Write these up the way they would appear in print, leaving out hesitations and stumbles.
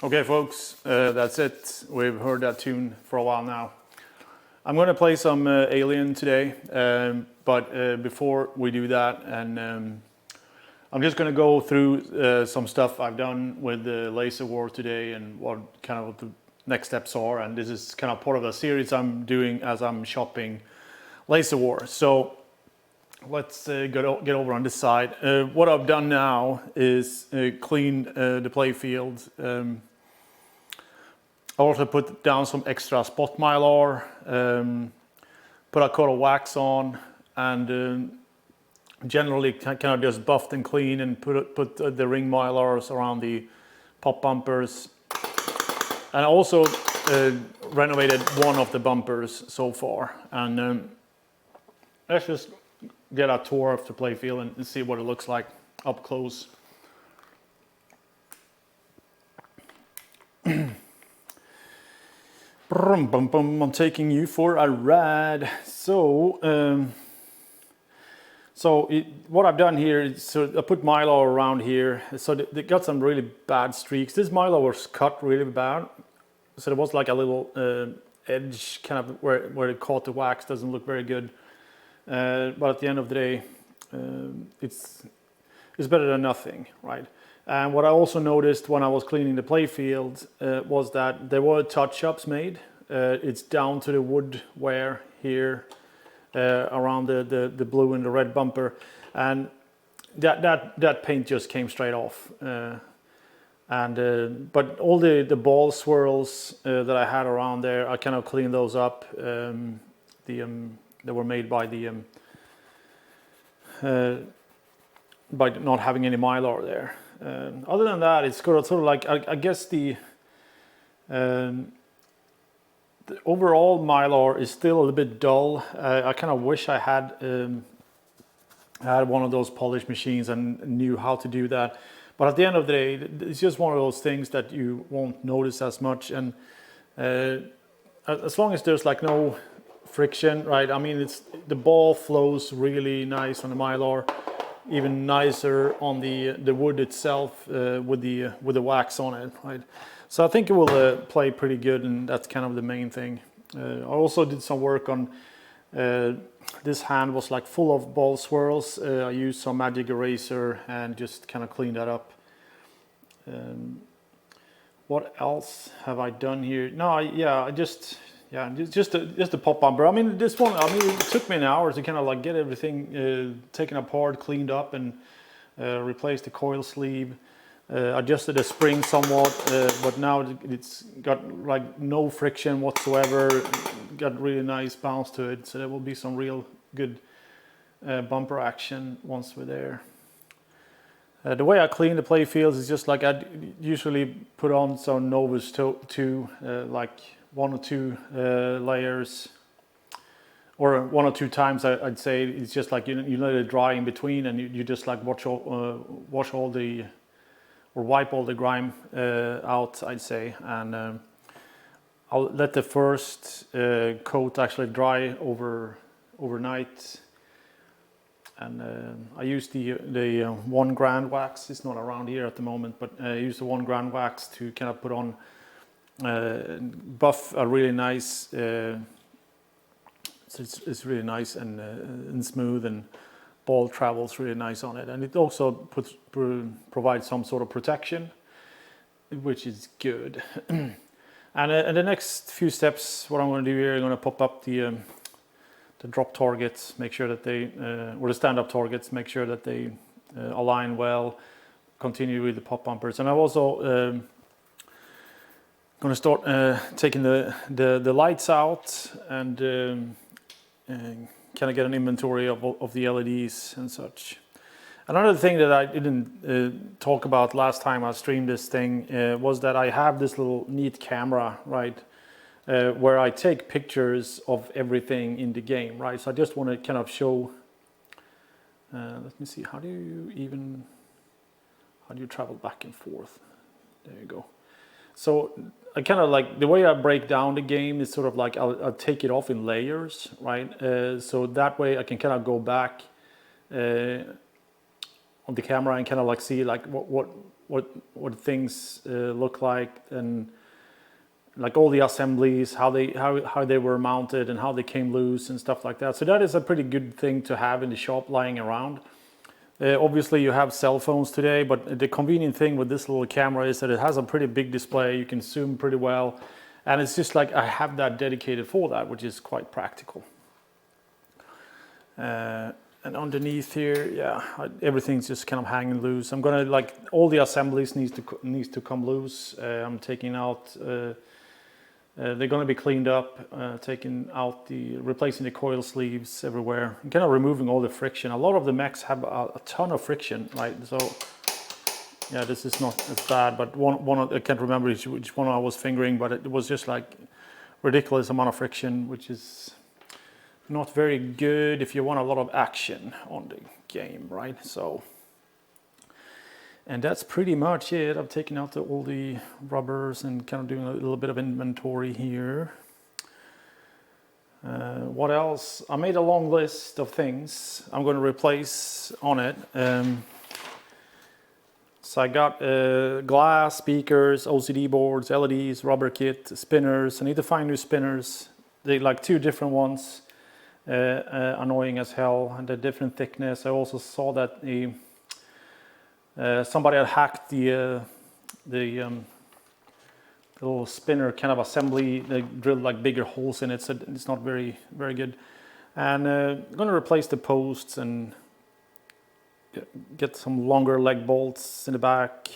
Okay, folks, that's it. We've heard that tune for a while now. I'm going to play some Alien today, but before we do that, and I'm just going to go through some stuff I've done with the Laser War today and what the next steps are. And this is kind of part of a series I'm doing as I'm shopping Laser War. So let's get over on this side. What I've done now is clean the playfield. I also put down some extra spot mylar, put a coat of wax on, and generally kind of just buffed and clean and put the ring mylars around the pop bumpers. And I also renovated one of the bumpers so far. And let's just get a tour of the playfield and see what it looks like up close. I'm taking you for a ride. So, what I've done here is I put mylar around here. So they got some really bad streaks. This mylar was cut really bad. So there was like a little edge kind of where it caught the wax. Doesn't look very good. But at the end of the day, it's better than nothing, right? And what I also noticed when I was cleaning the playfield was that there were touch-ups made. It's down to the wood wear here around the blue and the red bumper, and that paint just came straight off. But all the ball swirls that I had around there, I kind of cleaned those up. They were made by by not having any mylar there. Other than that, it's sort of like I guess the overall mylar is still a little bit dull. I kind of wish I had one of those polish machines and knew how to do that. But at the end of the day, it's just one of those things that you won't notice as much. And as long as there's like no friction, right? I mean, the ball flows really nice on the mylar. Even nicer on the wood itself with the wax on it, right? So I think it will play pretty good, and that's kind of the main thing. I also did some work on this hand was like full of ball swirls. I used some magic eraser and just kind of cleaned that up. What else have I done here? No, just a pop bumper. I mean, this one, it took me an hour to kind of like get everything taken apart, cleaned up, and replaced the coil sleeve. Adjusted the spring somewhat, but now it's got like no friction whatsoever. Got really nice bounce to it, so there will be some real good bumper action once we're there. The way I clean the playfields is just like I usually put on some Novus 2, like 1 or 2 layers, or 1 or 2 times. I'd say it's just like you let it dry in between, and you just like wash all the or wipe all the grime out, I'd say, and I'll let the first coat actually dry overnight. And I use the 1 grand wax. It's not around here at the moment, but I use the 1 grand wax to kind of put on. Buff a really nice. So it's really nice and smooth, and ball travels really nice on it, and it also provides some sort of protection, which is good. And the next few steps, what I'm going to do here, I'm going to pop up the drop targets, make sure that they or the stand-up targets, make sure that they align well. Continue with the pop bumpers, and I'm also going to start taking the lights out and kind of get an inventory of the LEDs and such. Another thing that I didn't talk about last time I streamed this thing was that I have this little neat camera, right, where I take pictures of everything in the game, right? So I just want to kind of show. Let me see. How do you travel back and forth? There you go. So I kind of like the way I break down the game is sort of like I'll take it off in layers, right? So that way I can kind of go back on the camera and kind of like see like what what things look like, and like all the assemblies, how they were mounted and how they came loose and stuff like that. So that is a pretty good thing to have in the shop lying around. Obviously you have cell phones today, but the convenient thing with this little camera is that it has a pretty big display. You can zoom pretty well, and it's just like I have that dedicated for that, which is quite practical. And underneath here, yeah, everything's just kind of hanging loose. I'm gonna, like, all the assemblies needs to come loose. I'm taking out. They're going to be cleaned up, replacing the coil sleeves everywhere, and kind of removing all the friction. A lot of the mechs have a ton of friction, right? So, yeah, this is not as bad, but I can't remember which one I was fingering, but it was just like ridiculous amount of friction, which is not very good if you want a lot of action on the game, right? So. And that's pretty much it. I've taken out all the rubbers and kind of doing a little bit of inventory here. What else? I made a long list of things I'm going to replace on it. So I got glass, speakers, OCD boards, LEDs, rubber kit, spinners. I need to find new spinners. They like 2 different ones, annoying as hell, and they're different thickness. I also saw that somebody had hacked the little spinner kind of assembly. They drilled like bigger holes in it, so it's not very good. And I'm going to replace the posts and get some longer leg bolts in the back.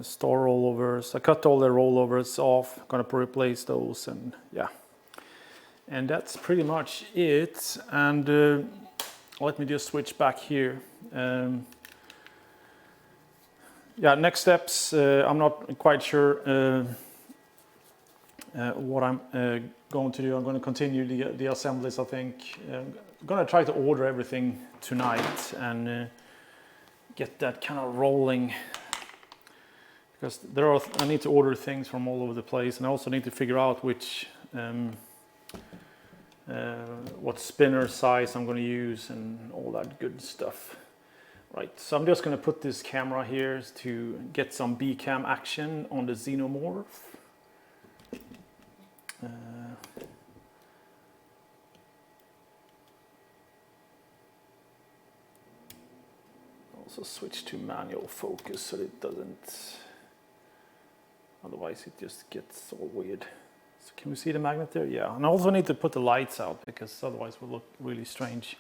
Store rollovers. I cut all the rollovers off. Going to replace those, and yeah. And that's pretty much it. And let me just switch back here. Yeah, next steps, I'm not quite sure what I'm going to do. I'm going to continue the assemblies, I think. I'm going to try to order everything tonight and get that kind of rolling, because I need to order things from all over the place, and I also need to figure out what spinner size I'm going to use and all that good stuff. Right, so I'm just going to put this camera here to get some B-cam action on the Xenomorph. Also switch to manual focus so it doesn't, otherwise it just gets all weird. So can we see the magnet there? Yeah, and I also need to put the lights out, because otherwise it will look really strange.